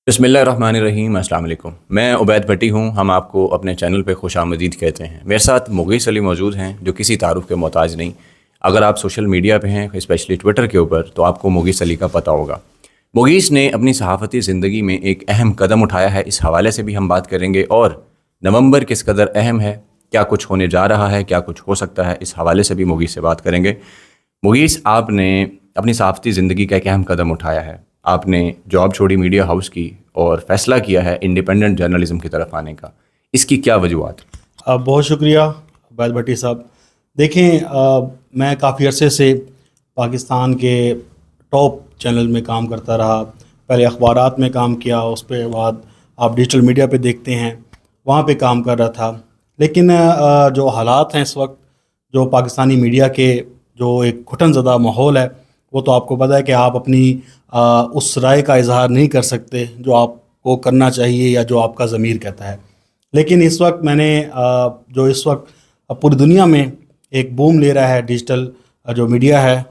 بسم اللہ الرحمن الرحیم۔ السلام علیکم، میں عبید بھٹی ہوں۔ ہم آپ کو اپنے چینل پہ خوش آمدید کہتے ہیں۔ میرے ساتھ مغیث علی موجود ہیں جو کسی تعارف کے محتاج نہیں۔ اگر آپ سوشل میڈیا پہ ہیں، اسپیشلی ٹویٹر کے اوپر، تو آپ کو مغیث علی کا پتہ ہوگا۔ مغیث نے اپنی صحافتی زندگی میں ایک اہم قدم اٹھایا ہے، اس حوالے سے بھی ہم بات کریں گے، اور نومبر کس قدر اہم ہے، کیا کچھ ہونے جا رہا ہے، کیا کچھ ہو سکتا ہے، اس حوالے سے بھی مغیث سے بات کریں گے۔ مغیث، آپ نے اپنی صحافتی زندگی کا ایک اہم قدم اٹھایا ہے۔ آپ نے جاب چھوڑی میڈیا ہاؤس کی اور فیصلہ کیا ہے انڈیپینڈنٹ جرنلزم کی طرف آنے کا۔ اس کی کیا وجوہات؟ بہت شکریہ عبید بھٹی صاحب۔ دیکھیں، میں کافی عرصے سے پاکستان کے ٹاپ چینل میں کام کرتا رہا۔ پہلے اخبارات میں کام کیا، اس پہ بعد آپ ڈیجیٹل میڈیا پہ دیکھتے ہیں، وہاں پہ کام کر رہا تھا۔ لیکن جو حالات ہیں اس وقت، جو پاکستانی میڈیا کے جو ایک گھٹن زدہ ماحول ہے، وہ تو آپ کو پتہ ہے کہ آپ اپنی اس رائے کا اظہار نہیں کر سکتے جو آپ کو کرنا چاہیے یا جو آپ کا ضمیر کہتا ہے۔ لیکن اس وقت میں نے جو اس وقت پوری دنیا میں ایک بوم لے رہا ہے ڈیجیٹل جو میڈیا ہے،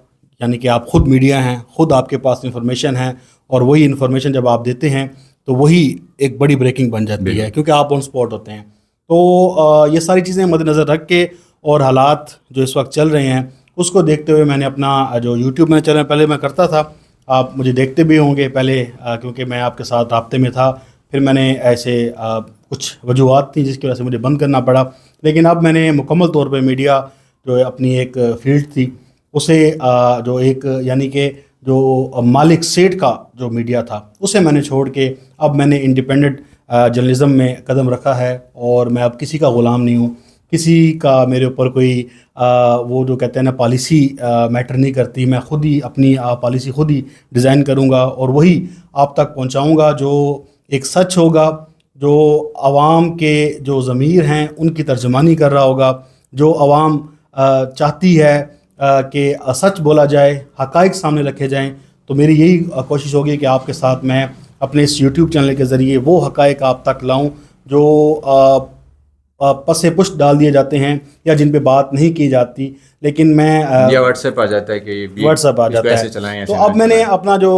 یعنی کہ آپ خود میڈیا ہیں، خود آپ کے پاس انفارمیشن ہے، اور وہی انفارمیشن جب آپ دیتے ہیں تو وہی ایک بڑی بریکنگ بن جاتی ہے، کیونکہ آپ آن سپاٹ ہوتے ہیں۔ تو یہ ساری چیزیں مد نظر رکھ کے اور حالات جو اس وقت چل رہے ہیں اس کو دیکھتے ہوئے میں نے اپنا جو یوٹیوب میں چینل پہلے میں کرتا تھا، آپ مجھے دیکھتے بھی ہوں گے پہلے، کیونکہ میں آپ کے ساتھ رابطے میں تھا۔ پھر میں نے ایسے کچھ وجوہات تھیں جس کی وجہ سے مجھے بند کرنا پڑا، لیکن اب میں نے مکمل طور پہ میڈیا جو اپنی ایک فیلڈ تھی اسے جو ایک یعنی کہ جو مالک سیٹ کا جو میڈیا تھا اسے میں نے چھوڑ کے اب میں نے انڈیپینڈنٹ جرنلزم میں قدم رکھا ہے، اور میں اب کسی کا غلام نہیں ہوں۔ کسی کا میرے اوپر کوئی وہ جو کہتے ہیں نا پالیسی میٹر نہیں کرتی۔ میں خود ہی اپنی پالیسی خود ہی ڈیزائن کروں گا اور وہی آپ تک پہنچاؤں گا جو ایک سچ ہوگا، جو عوام کے جو ضمیر ہیں ان کی ترجمانی کر رہا ہوگا، جو عوام چاہتی ہے کہ سچ بولا جائے، حقائق سامنے رکھے جائیں۔ تو میری یہی کوشش ہوگی کہ آپ کے ساتھ میں اپنے اس یوٹیوب چینل کے ذریعے وہ حقائق آپ تک لاؤں جو پس پشت ڈال دیے جاتے ہیں یا جن پہ بات نہیں کی جاتی، لیکن میں یا واٹس ایپ آ جاتا ہے کہ واٹس ایپ آ جاتا ہے۔ تو اب میں نے اپنا جو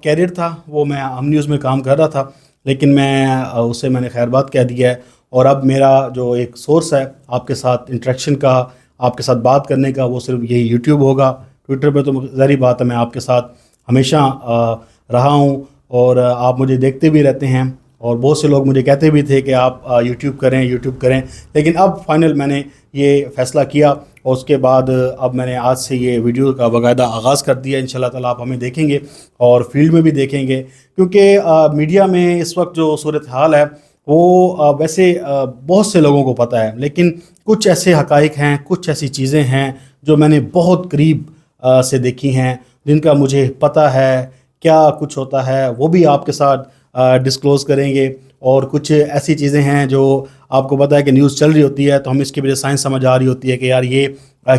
کیریئر تھا وہ میں ہم نیوز میں کام کر رہا تھا، لیکن میں اسے میں نے خیر بات کہہ دیا ہے، اور اب میرا جو ایک سورس ہے آپ کے ساتھ انٹریکشن کا، آپ کے ساتھ بات کرنے کا، وہ صرف یہی یوٹیوب ہوگا۔ ٹویٹر پہ تو ظاہری بات ہے میں آپ کے ساتھ ہمیشہ رہا ہوں، اور آپ مجھے دیکھتے بھی رہتے ہیں، اور بہت سے لوگ مجھے کہتے بھی تھے کہ آپ یوٹیوب کریں، لیکن اب فائنل میں نے یہ فیصلہ کیا، اور اس کے بعد اب میں نے آج سے یہ ویڈیو کا باقاعدہ آغاز کر دیا۔ انشاءاللہ تعالیٰ آپ ہمیں دیکھیں گے اور فیلڈ میں بھی دیکھیں گے، کیونکہ میڈیا میں اس وقت جو صورتحال ہے وہ ویسے بہت سے لوگوں کو پتہ ہے، لیکن کچھ ایسے حقائق ہیں، کچھ ایسی چیزیں ہیں جو میں نے بہت قریب سے دیکھی ہیں، جن کا مجھے پتہ ہے کیا کچھ ہوتا ہے، وہ بھی آپ کے ساتھ ڈسکلوز کریں گے۔ اور کچھ ایسی چیزیں ہیں جو آپ کو پتہ ہے کہ نیوز چل رہی ہوتی ہے تو ہم اس کی وجہ سائنس سمجھ آ رہی ہوتی ہے کہ یار یہ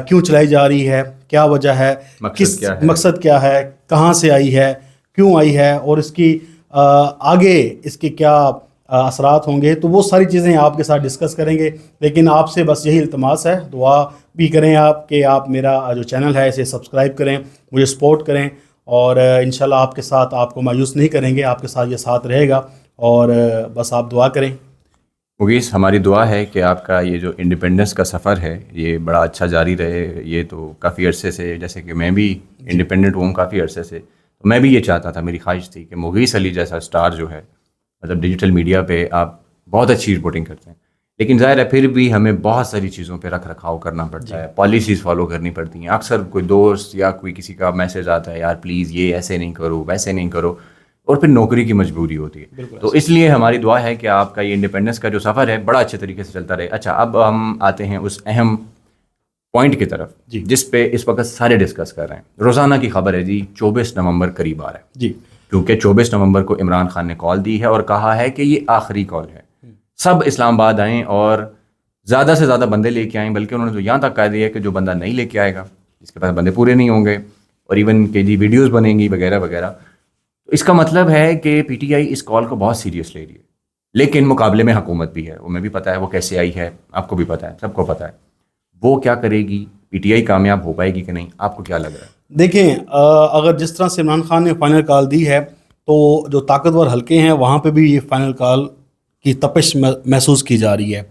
کیوں چلائی جا رہی ہے، کیا وجہ ہے، مقصد کیا ہے، کہاں سے آئی ہے، کیوں آئی ہے، اور اس کی آگے اس کے کیا اثرات ہوں گے۔ تو وہ ساری چیزیں آپ کے ساتھ ڈسکس کریں گے، لیکن آپ سے بس یہی التماس ہے، دعا بھی کریں آپ کہ آپ میرا جو چینل ہے اسے سبسکرائب کریں، مجھے سپورٹ کریں، اور انشاءاللہ آپ کے ساتھ آپ کو مایوس نہیں کریں گے، آپ کے ساتھ یہ ساتھ رہے گا، اور بس آپ دعا کریں۔ مغیث، ہماری دعا ہے کہ آپ کا یہ جو انڈیپینڈنس کا سفر ہے یہ بڑا اچھا جاری رہے۔ یہ تو کافی عرصے سے، جیسے کہ میں بھی انڈیپینڈنٹ ہوں کافی عرصے سے، تو میں بھی یہ چاہتا تھا، میری خواہش تھی کہ مغیث علی جیسا سٹار جو ہے، مطلب ڈیجیٹل میڈیا پہ آپ بہت اچھی رپورٹنگ کرتے ہیں، لیکن ظاہر ہے پھر بھی ہمیں بہت ساری چیزوں پہ رکھ رکھاؤ کرنا پڑتا ہے، پالیسیز فالو کرنی پڑتی ہیں۔ اکثر کوئی دوست یا کوئی کسی کا میسج آتا ہے، یار پلیز یہ ایسے نہیں کرو، ویسے نہیں کرو، اور پھر نوکری کی مجبوری ہوتی ہے۔ تو اس لیے ہماری دعا ہے کہ آپ کا یہ انڈیپینڈنس کا جو سفر ہے بڑا اچھے طریقے سے چلتا رہے۔ اچھا، اب ہم آتے ہیں اس اہم پوائنٹ کی طرف جس پہ اس وقت سارے ڈسکس کر رہے ہیں۔ روزانہ کی خبر ہے جی 24 نومبر قریب آ رہا ہے جی، کیونکہ 24 نومبر کو عمران خان نے کال دی ہے اور کہا ہے کہ یہ آخری کال ہے، سب اسلام آباد آئیں اور زیادہ سے زیادہ بندے لے کے آئیں، بلکہ انہوں نے تو یہاں تک کہہ دیا ہے کہ جو بندہ نہیں لے کے آئے گا، جس کے پاس بندے پورے نہیں ہوں گے، اور ایون کہ جی ویڈیوز بنیں گی وغیرہ وغیرہ۔ تو اس کا مطلب ہے کہ پی ٹی آئی اس کال کو بہت سیریس لے رہی ہے، لیکن مقابلے میں حکومت بھی ہے، ہمیں بھی پتہ ہے وہ کیسے آئی ہے، آپ کو بھی پتہ ہے، سب کو پتہ ہے وہ کیا کرے گی، پی ٹی آئی کامیاب ہو پائے گی کہ نہیں، آپ کو کیا لگ رہا ہے؟ دیکھیں، اگر جس طرح سے عمران خان نے فائنل کال دی ہے تو جو طاقتور حلقے ہیں وہاں پہ بھی یہ فائنل کال کی تپش محسوس کی جا رہی ہے.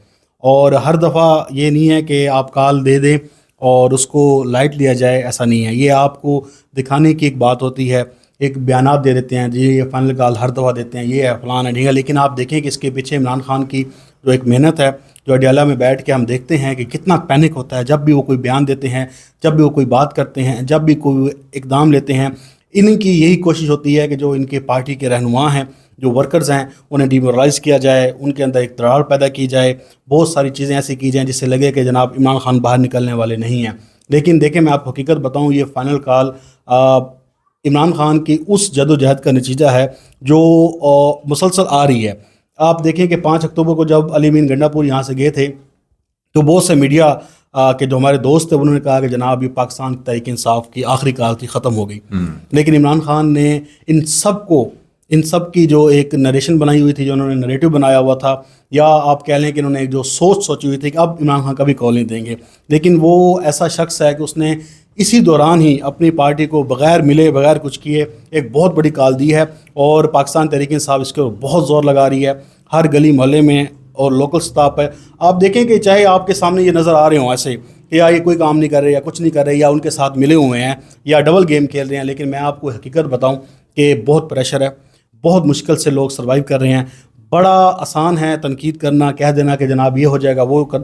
اور ہر دفعہ یہ نہیں ہے کہ آپ کال دے دیں اور اس کو لائٹ لیا جائے, ایسا نہیں ہے. یہ آپ کو دکھانے کی ایک بات ہوتی ہے, ایک بیانات دے دیتے ہیں جی یہ فائنل کال ہر دفعہ دیتے ہیں, یہ ہے فلان ہے ٹھیک ہے, لیکن آپ دیکھیں کہ اس کے پیچھے عمران خان کی جو ایک محنت ہے, جو اڈیالہ میں بیٹھ کے ہم دیکھتے ہیں کہ کتنا پینک ہوتا ہے جب بھی وہ کوئی بیان دیتے ہیں, جب بھی وہ کوئی بات کرتے ہیں, جب بھی کوئی اقدام لیتے ہیں. ان کی یہی کوشش ہوتی ہے کہ جو ان کے پارٹی کے رہنما ہیں, جو ورکرز ہیں, انہیں ڈیمورلائز کیا جائے, ان کے اندر ایک دراڑ پیدا کی جائے, بہت ساری چیزیں ایسی کی جائیں جس سے لگے کہ جناب عمران خان باہر نکلنے والے نہیں ہیں. لیکن دیکھیں میں آپ کو حقیقت بتاؤں, یہ فائنل کال عمران خان کی اس جد و جہد کا نتیجہ ہے جو مسلسل آ رہی ہے. آپ دیکھیں کہ 5 اکتوبر کو جب علی امین گنڈا پور یہاں سے گئے تھے تو بہت سے میڈیا کہ جو ہمارے دوست تھے انہوں نے کہا کہ جناب یہ پاکستان تحریک انصاف کی آخری کال تھی, ختم ہو گئی. لیکن عمران خان نے ان سب کی جو ایک نریشن بنائی ہوئی تھی, جو انہوں نے نریٹو بنایا ہوا تھا, یا آپ کہہ لیں کہ انہوں نے ایک جو سوچی ہوئی تھی کہ اب عمران خان کبھی کال نہیں دیں گے, لیکن وہ ایسا شخص ہے کہ اس نے اسی دوران ہی اپنی پارٹی کو بغیر ملے بغیر کچھ کیے ایک بہت بڑی کال دی ہے. اور پاکستان تحریک انصاف اس کے اوپر بہت زور لگا رہی ہے, ہر گلی محلے میں اور لوکل سطح پہ. آپ دیکھیں کہ چاہے آپ کے سامنے یہ نظر آ رہے ہوں ایسے کہ یا یہ کوئی کام نہیں کر رہے یا کچھ نہیں کر رہے یا ان کے ساتھ ملے ہوئے ہیں یا ڈبل گیم کھیل رہے ہیں, لیکن میں آپ کو حقیقت بتاؤں کہ بہت پریشر ہے, بہت مشکل سے لوگ سروائیو کر رہے ہیں. بڑا آسان ہے تنقید کرنا, کہہ دینا کہ جناب یہ ہو جائے گا,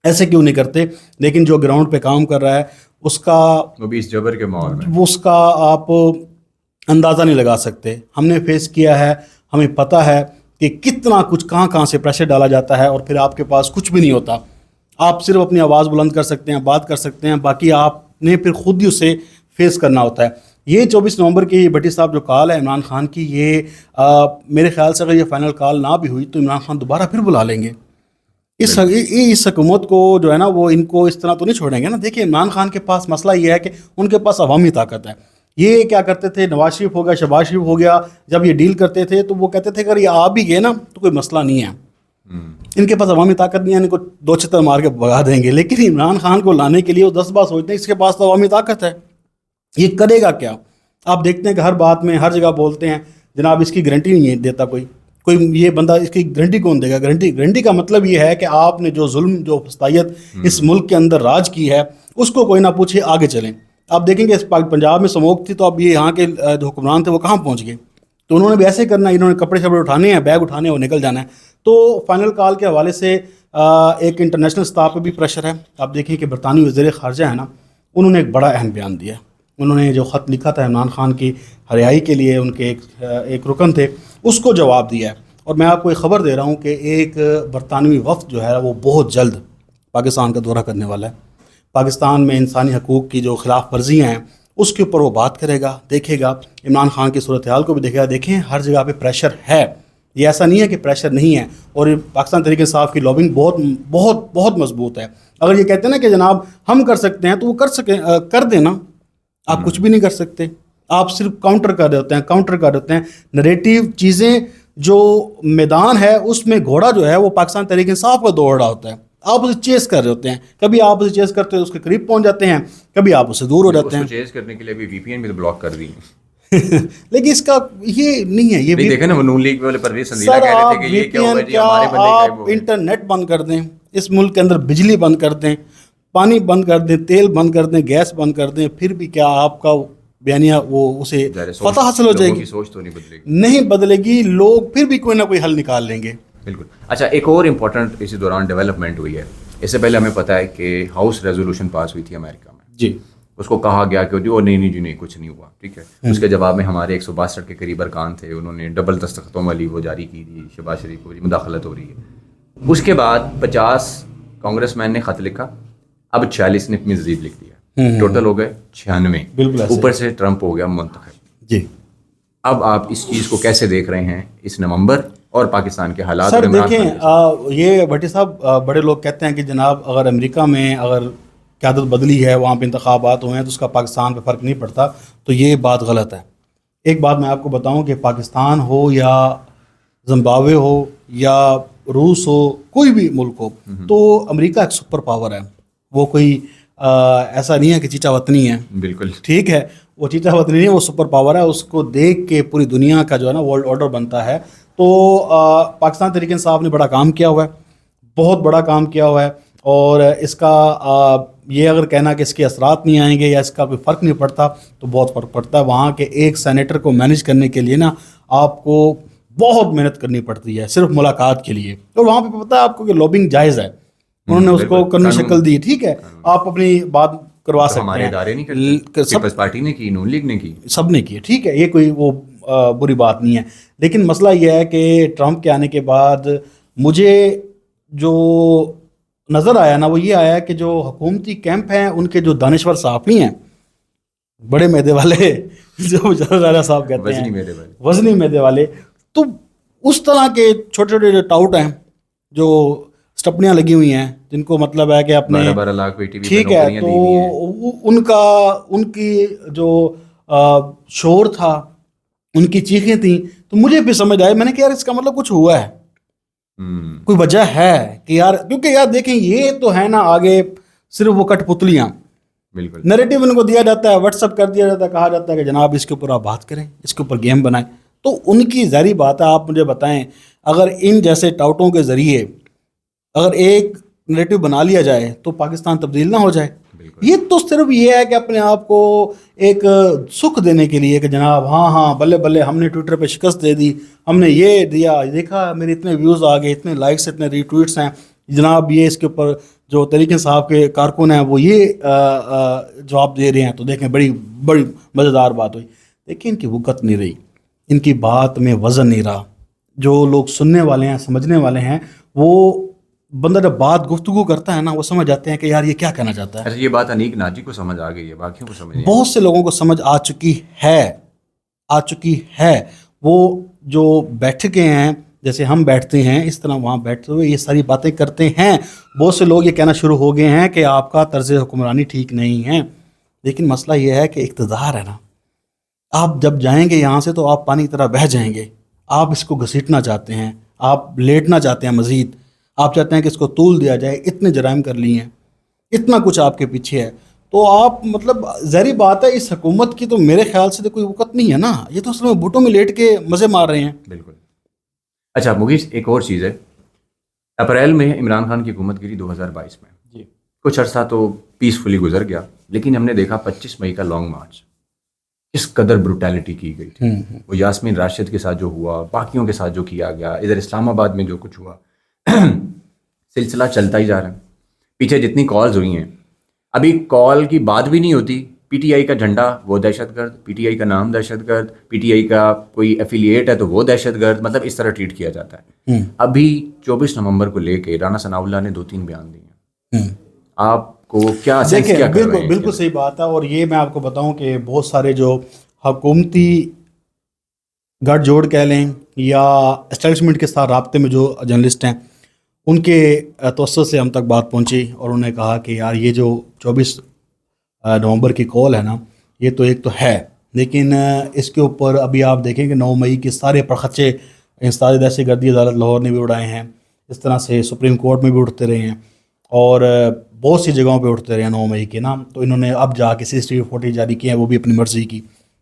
ایسے کیوں نہیں کرتے, لیکن جو گراؤنڈ پہ کام کر رہا ہے اس کا وہ بھی اس جبر کے ماحول میں اس کا آپ اندازہ نہیں لگا سکتے. ہم نے فیس کیا ہے, ہمیں پتہ ہے کہ کتنا کچھ کہاں سے پریشر ڈالا جاتا ہے اور پھر آپ کے پاس کچھ بھی نہیں ہوتا. آپ صرف اپنی آواز بلند کر سکتے ہیں, بات کر سکتے ہیں, باقی آپ نے پھر خود ہی اسے فیس کرنا ہوتا ہے. یہ 24 نومبر کی بھٹی صاحب جو کال ہے عمران خان کی, یہ میرے خیال سے اگر یہ فائنل کال نہ بھی ہوئی تو عمران خان دوبارہ پھر بلا لیں گے. اس حکومت کو جو ہے نا وہ ان کو اس طرح تو نہیں چھوڑیں گے نا. دیکھیں عمران خان کے پاس مسئلہ یہ ہے کہ ان کے پاس عوامی طاقت ہے. یہ کیا کرتے تھے, نواز شریف ہو گیا, شہباز شریف ہو گیا, جب یہ ڈیل کرتے تھے تو وہ کہتے تھے کہ اگر یہ آ بھی گئے نا تو کوئی مسئلہ نہیں ہے, ان کے پاس عوامی طاقت نہیں ہے, ان کو 2 چھتر مار کے بھگا دیں گے. لیکن عمران خان کو لانے کے لیے وہ 10 بار سوچتے ہیں اس کے پاس تو عوامی طاقت ہے, یہ کرے گا کیا. آپ دیکھتے ہیں کہ ہر بات میں ہر جگہ بولتے ہیں جناب اس کی گارنٹی نہیں دیتا کوئی, یہ بندہ اس کی گارنٹی کون دے گا. گارنٹی کا مطلب یہ ہے کہ آپ نے جو ظلم جو فسطائیت اس ملک کے اندر راج کی ہے اس کو کوئی نہ پوچھے, آگے چلیں. آپ دیکھیں کہ پنجاب میں سموک تھی تو اب یہ یہاں کے جو حکمران تھے وہ کہاں پہنچ گئے, تو انہوں نے بھی ایسے کرنا ہے, انہوں نے کپڑے شپڑے اٹھانے ہیں, بیگ اٹھانے ہیں, وہ نکل جانا ہے. تو فائنل کال کے حوالے سے ایک انٹرنیشنل سطح پہ بھی پریشر ہے. آپ دیکھیں کہ برطانوی وزیر خارجہ ہے نا, انہوں نے ایک بڑا اہم بیان دیا. انہوں نے جو خط لکھا تھا عمران خان کی رہائی کے لیے, ان کے ایک رکن تھے, اس کو جواب دیا ہے. اور میں آپ کو ایک خبر دے رہا ہوں کہ ایک برطانوی وفد جو ہے وہ بہت جلد پاکستان کا دورہ کرنے والا ہے. پاکستان میں انسانی حقوق کی جو خلاف ورزیاں ہیں اس کے اوپر وہ بات کرے گا, دیکھے گا, عمران خان کی صورتحال کو بھی دیکھے گا. دیکھیں ہر جگہ پہ پریشر ہے, یہ ایسا نہیں ہے کہ پریشر نہیں ہے. اور پاکستان تحریک انصاف کی لابنگ بہت بہت بہت مضبوط ہے. اگر یہ کہتے ہیں نا کہ جناب ہم کر سکتے ہیں تو وہ کر دیں نا. آپ کچھ بھی نہیں کر سکتے, آپ صرف کاؤنٹر کر دیتے ہیں. نریٹیو چیزیں جو میدان ہے اس میں گھوڑا جو ہے وہ پاکستان تحریک انصاف کا دوڑ رہا ہوتا ہے, آپ اسے چیز کر رہے ہوتے ہیں. کبھی آپ اسے چیز کرتے ہیں اس کے قریب پہنچ جاتے ہیں, کبھی آپ اسے دور ہو جاتے ہیں. چیز کرنے کے لیے بھی VPN بھی تو بلاک کر دی ہیں. لیکن اس کا یہ نہیں ہے, یہ دیکھیں نا نون لیگ والے پرویز سندیلا کہہ رہے تھے کہ یہ کیا ہوگا جی ہمارے بندے غائب ہو گئے. انٹرنیٹ بند کر دیں, اس ملک کے اندر بجلی بند کر دیں, پانی بند کر دیں, تیل بند کر دیں, گیس بند کر دیں, پھر بھی کیا آپ کا بیانیہ وہ اسے فتح حاصل ہو جائے گی؟ سوچ تو نہیں بدلے گی, لوگ پھر بھی کوئی نہ کوئی حل نکال لیں گے. بالکل. اچھا ایک اور امپورٹنٹ اسی دوران ڈیولپمنٹ ہوئی ہے. اس سے پہلے ہمیں پتہ ہے کہ ہاؤس ریزولوشن پاس ہوئی تھی امریکہ میں جی, اس کو کہا گیا کہ نہیں کچھ نہیں ہوا, ٹھیک ہے. اس کے جواب میں ہمارے 162 کے قریب ارکان تھے, انہوں نے ڈبل دستخطوں والی وہ جاری کی تھی, شہباز شریف کو مداخلت ہو رہی ہے. اس کے بعد 50 کانگریس مین نے خط لکھا, اب 46 نے مزید لکھ دیا, ٹوٹل ہو گئے 96, اوپر سے ٹرمپ ہو گیا منتخب. جی اب آپ اس چیز کو کیسے دیکھ رہے ہیں, اس نومبر اور پاکستان کے حالات؟ سر دیکھیں یہ بھٹی صاحب بڑے لوگ کہتے ہیں کہ جناب اگر امریکہ میں اگر قیادت بدلی ہے, وہاں پہ انتخابات ہوئے ہیں تو اس کا پاکستان پہ فرق نہیں پڑتا, تو یہ بات غلط ہے. ایک بات میں آپ کو بتاؤں کہ پاکستان ہو یا زمبابوے ہو یا روس ہو, کوئی بھی ملک ہو, تو امریکہ ایک سپر پاور ہے. وہ کوئی ایسا نہیں ہے کہ چیچا وطنی ہے. بالکل ٹھیک ہے, وہ چیتا وطنی نہیں ہے، وہ سپر پاور ہے. اس کو دیکھ کے پوری دنیا کا جو ہے نا ورلڈ آرڈر بنتا ہے. تو پاکستان تحریک انصاف نے بڑا کام کیا ہوا ہے، بہت بڑا کام کیا ہوا ہے. اور اس کا یہ اگر کہنا کہ اس کے اثرات نہیں آئیں گے یا اس کا کوئی فرق نہیں پڑتا تو بہت فرق پڑتا ہے. وہاں کے ایک سینیٹر کو مینیج کرنے کے لیے نا آپ کو بہت محنت کرنی پڑتی ہے صرف ملاقات کے لیے. اور وہاں پہ پتہ ہے آپ کو کہ لابنگ جائز ہے، انہوں نے اس کو قانونی شکل دی. ٹھیک ہے، آپ اپنی بات کروا سکتے ہیں. ہمارے ادارے نہیں کرتے، پیپلز پارٹی نے کی، نون لیگ نے کی، سب نے کی. ٹھیک ہے، یہ کوئی وہ بری بات نہیں ہے. لیکن مسئلہ یہ ہے کہ ٹرمپ کے آنے کے بعد مجھے جو نظر آیا نا وہ یہ آیا کہ جو حکومتی کیمپ ہیں ان کے جو دانشور صحافی ہیں بڑے میدے والے جو راجا صاحب کہتے وزنی ہیں میدے والے، وزنی میدے والے، تو اس طرح کے چھوٹے چھوٹے جو ٹاؤٹ ہیں جو سٹپنیاں لگی ہوئی ہیں جن کو مطلب ہے کہ اپنے 12 لاکھ پی ٹی وی ٹھیک ہے، تو ان کی جو شور تھا، ان کی چیخیں تھیں، تو مجھے بھی سمجھ آئے. میں نے کہا یار اس کا مطلب کچھ ہوا ہے، کوئی وجہ ہے کہ یار، کیونکہ یار دیکھیں یہ تو ہے نا آگے صرف وہ کٹ پتلیاں، بالکل نیریٹو ان کو دیا جاتا ہے، واٹس اپ کر دیا جاتا ہے، کہا جاتا ہے کہ جناب اس کے اوپر آپ بات کریں، اس کے اوپر گیم بنائیں. تو ان کی ظاہری بات ہے. آپ مجھے بتائیں اگر ان جیسے ٹاؤٹوں کے ذریعے اگر ایک نیریٹو بنا لیا جائے تو پاکستان تبدیل نہ ہو جائے. یہ تو صرف یہ ہے کہ اپنے آپ کو ایک سکھ دینے کے لیے کہ جناب ہاں بلے بلے ہم نے ٹویٹر پہ شکست دے دی، ہم نے یہ دیا، دیکھا میرے اتنے ویوز آ گئے، اتنے لائکس، اتنے ری ٹویٹس ہیں جناب، یہ اس کے اوپر جو تحریک انصاف کے کارکن ہیں وہ یہ جواب دے رہے ہیں، تو دیکھیں بڑی بڑی مزیدار بات ہوئی. لیکن ان کی وقت نہیں رہی، ان کی بات میں وزن نہیں رہا. جو لوگ سننے والے ہیں، سمجھنے والے ہیں، وہ بندہ جب بات گفتگو کرتا ہے نا وہ سمجھ جاتے ہیں کہ یار یہ کیا کہنا چاہتا ہے. اچھا، یہ بات انیک ناجی کو سمجھ آ گئی ہے، باقیوں کو سمجھ نہیں. بہت سے لوگوں کو سمجھ آ چکی ہے. وہ جو بیٹھ کے ہیں جیسے ہم بیٹھتے ہیں اس طرح وہاں بیٹھتے ہوئے یہ ساری باتیں کرتے ہیں. بہت سے لوگ یہ کہنا شروع ہو گئے ہیں کہ آپ کا طرز حکمرانی ٹھیک نہیں ہے. لیکن مسئلہ یہ ہے کہ اقتدار ہے نا، آپ جب جائیں گے یہاں سے تو آپ پانی کی طرح بہہ جائیں گے. آپ اس کو گھسیٹنا چاہتے ہیں، آپ لیٹنا چاہتے ہیں، مزید آپ چاہتے ہیں کہ اس کو طول دیا جائے. اتنے جرائم کر لیے ہیں، اتنا کچھ آپ کے پیچھے ہے، تو آپ مطلب ظاہری بات ہے اس حکومت کی تو میرے خیال سے تو کوئی وقت نہیں ہے نا. یہ تو اصل میں بوٹوں میں لیٹ کے مزے مار رہے ہیں. بالکل. اچھا مغیث، ایک اور چیز ہے، اپریل میں عمران خان کی حکومت گری 2022 میں، جی کچھ عرصہ تو پیسفلی گزر گیا، لیکن ہم نے دیکھا 25 مئی کا لانگ مارچ کس قدر بروٹیلٹی کی گئی تھی. وہ یاسمین راشد کے ساتھ جو ہوا، باقیوں کے ساتھ جو کیا گیا، ادھر اسلام آباد میں جو کچھ ہوا، سلسلہ چلتا ہی جا رہا ہے. پیچھے جتنی کالز ہوئی ہیں، ابھی کال کی بات بھی نہیں ہوتی، پی ٹی آئی کا جھنڈا وہ دہشت گرد، پی ٹی آئی کا نام دہشت گرد، پی ٹی آئی کا کوئی ایفیلیٹ ہے تو وہ دہشت گرد، مطلب اس طرح ٹریٹ کیا جاتا ہے. ابھی 24 نومبر کو لے کے رانا ثناء اللہ نے 2-3 بیان دیے ہیں. آپ کو کیا سینس کیا کر رہے ہیں؟ بالکل صحیح بات ہے. اور یہ میں آپ کو بتاؤں کہ بہت سارے جو حکومتی گٹھ جوڑ کہہ لیں یا اسٹیبلشمنٹ کے ساتھ رابطے میں جو جرنلسٹ ہیں ان کے توسط سے ہم تک بات پہنچی اور انہوں نے کہا کہ یار یہ جو 24 نومبر کی کال ہے نا یہ تو ایک تو ہے، لیکن اس کے اوپر ابھی آپ دیکھیں کہ 9 مئی کے سارے پرخچے انسداد دہشت گردی عدالت لاہور نے بھی اڑائے ہیں، اس طرح سے سپریم کورٹ میں بھی اٹھتے رہے ہیں اور بہت سی جگہوں پہ اٹھتے رہے ہیں 9 مئی کے نام. تو انہوں نے اب جا کے CCTV فوٹیج جاری کی ہیں، وہ بھی اپنی مرضی کی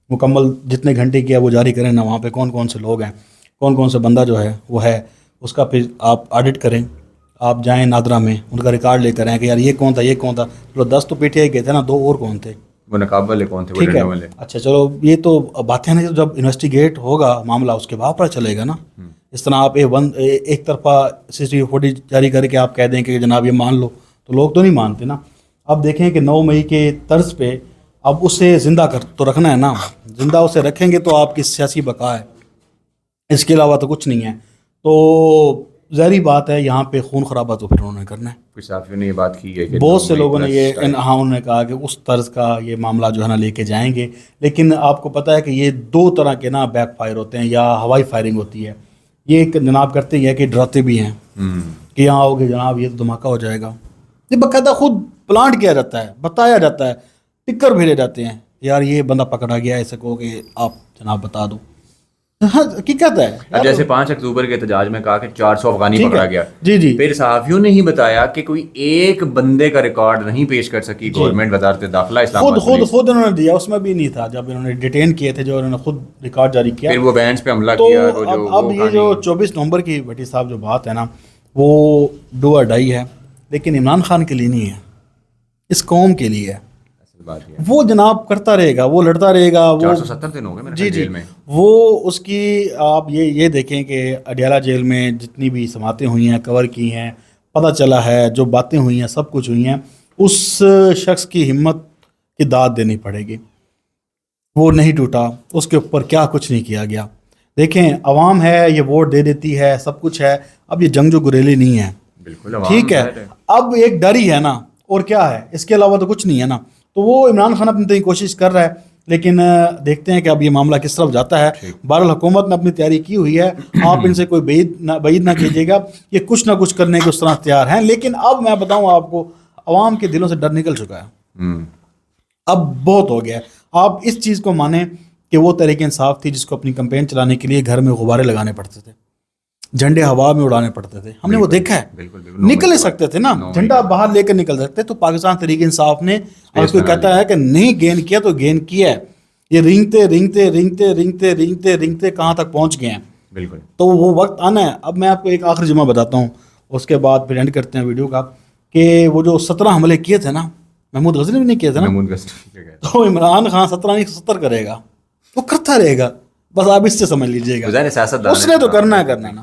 مکمل جتنے گھنٹے کیا وہ جاری کریں نا، وہاں پہ کون کون سے لوگ ہیں، کون کون سے بندہ جو ہے وہ ہے، اس کا پھر آپ آڈٹ کریں. آپ جائیں نادرا میں ان کا ریکارڈ لے کر آئیں کہ یار یہ کون تھا، یہ کون تھا. چلو 10 تو پی ٹی آئی کے تھے نا، 2 اور کون تھے، وہ نقاب والے کون تھے، وہ ٹھیک ہے. ڈنڈوں والے. اچھا چلو یہ تو باتیں نہیں، جب انویسٹیگیٹ ہوگا معاملہ اس کے بعد پتہ چلے گا نا. اس طرح آپ ایک طرفہ CCTV فوٹیج جاری کر کے آپ کہہ دیں کہ جناب یہ مان لو، تو لوگ تو نہیں مانتے نا. اب دیکھیں کہ 9 مئی کے طرز پہ اب اسے زندہ کر تو رکھنا ہے نا، زندہ اسے رکھیں گے تو آپ کی سیاسی بقا ہے، اس کے علاوہ تو کچھ نہیں ہے. تو ظاہری بات ہے یہاں پہ خون خرابہ تو پھر انہوں نے کرنا ہے. کچھ صحافیوں نے یہ بات کی ہے کہ بہت سے لوگوں نے یہ انہوں نے کہا کہ اس طرز کا یہ معاملہ جو ہے نا لے کے جائیں گے. لیکن آپ کو پتہ ہے کہ یہ 2 طرح کے نا بیک فائر ہوتے ہیں یا ہوائی فائرنگ ہوتی ہے. یہ ایک جناب کرتے ہی ہے کہ ڈراتے بھی ہیں کہ یہاں ہوگے جناب یہ دھماکہ ہو جائے گا. یہ باقاعدہ خود پلانٹ کیا جاتا ہے، بتایا جاتا ہے، ٹکر بھیجے جاتے ہیں یار یہ بندہ پکڑا گیا ہے، اسے کہو کہ آپ جناب بتا دو. ہاں حقیقت ہے. اب جیسے 5 اکتوبر کے احتجاج میں کہا کہ 400 افغانی ٹھیک ہے. پکڑا گیا, جی جی پھر صحافیوں نے ہی بتایا کہ کوئی ایک بندے کا ریکارڈ نہیں پیش کر سکی گورنمنٹ وزارت داخلہ اسلام آباد. خود انہوں نے دیا, اس میں بھی نہیں تھا جب انہوں نے ڈیٹین کیے تھے, جو انہوں نے خود ریکارڈ جاری کیا. پھر وہ بینچ پہ حملہ تو کیا. اب یہ جو 24 نومبر کی بھٹی صاحب جو بات ہے نا, وہ ڈو اور ڈائی ہے, لیکن عمران خان کے لیے نہیں ہے, اس قوم کے لیے ہے. وہ جناب کرتا رہے گا, وہ لڑتا رہے گا. وہ 470 دن ہو گئے جی جی وہ اس کی آپ یہ دیکھیں کہ اڈیالہ جیل میں جتنی بھی سماعتیں ہوئی ہیں, کور کی ہیں, پتہ چلا ہے جو باتیں ہوئی ہیں سب کچھ ہوئی ہیں, اس شخص کی ہمت کی داد دینی پڑے گی. وہ نہیں ٹوٹا, اس کے اوپر کیا کچھ نہیں کیا گیا. دیکھیں عوام ہے, یہ ووٹ دے دیتی ہے, سب کچھ ہے. اب یہ جنگ جو گریلی نہیں ہے, ٹھیک ہے, اب ایک ڈر ہی ہے نا, اور کیا ہے, اس کے علاوہ تو کچھ نہیں ہے نا. تو وہ عمران خان اپنی طرح کوشش کر رہا ہے, لیکن دیکھتے ہیں کہ اب یہ معاملہ کس طرف جاتا ہے. بہرحال حکومت نے اپنی تیاری کی ہوئی ہے, آپ ان سے کوئی بعید نہ کیجیے گا, یہ کچھ نہ کچھ کرنے کے اس طرح تیار ہیں. لیکن اب میں بتاؤں آپ کو, عوام کے دلوں سے ڈر نکل چکا ہے, اب بہت ہو گیا ہے. آپ اس چیز کو مانیں کہ وہ تحریک انصاف تھی جس کو اپنی کمپین چلانے کے لیے گھر میں غبارے لگانے پڑتے تھے, جھنڈے ہوا میں اڑانے پڑتے تھے, ہم نے وہ دیکھا ہے. نکل نہیں سکتے تھے نا, جھنڈا باہر لے کر نکل سکتے. تو پاکستان تحریک انصاف نے, اور کوئی کہتا ہے کہ نہیں گین کیا تو گین کیا ہے, یہ رینگتے رینگتے رینگتے رینگتے رینگتے رینگتے کہاں تک پہنچ گئے ہیں. بالکل. تو وہ وقت آنا ہے. اب میں آپ کو ایک آخری جملہ بتاتا ہوں, اس کے بعد پھر اینڈ کرتے ہیں ویڈیو کا, کہ وہ جو 17 حملے کیے تھے نا, محمود غزنوی نے کیے تھے نا, تو عمران خان 17 نہیں 70 کرے گا, وہ کرتا رہے گا. بس آپ اس سے سمجھ لیجیے گا, اس نے تو کرنا ہے نا.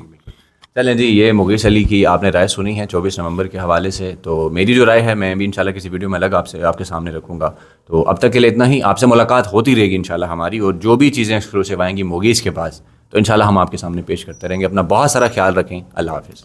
چلیں جی, یہ مغیث علی کی آپ نے رائے سنی ہے 24 نومبر کے حوالے سے. تو میری جو رائے ہے میں بھی انشاءاللہ کسی ویڈیو میں الگ آپ کے سامنے رکھوں گا. تو اب تک کے لیے اتنا ہی. آپ سے ملاقات ہوتی رہے گی انشاءاللہ ہماری, اور جو بھی چیزیں ایکسکلوسیو آئیں گی مغیث کے پاس تو انشاءاللہ ہم آپ کے سامنے پیش کرتے رہیں گے. اپنا بہت سارا خیال رکھیں. اللہ حافظ.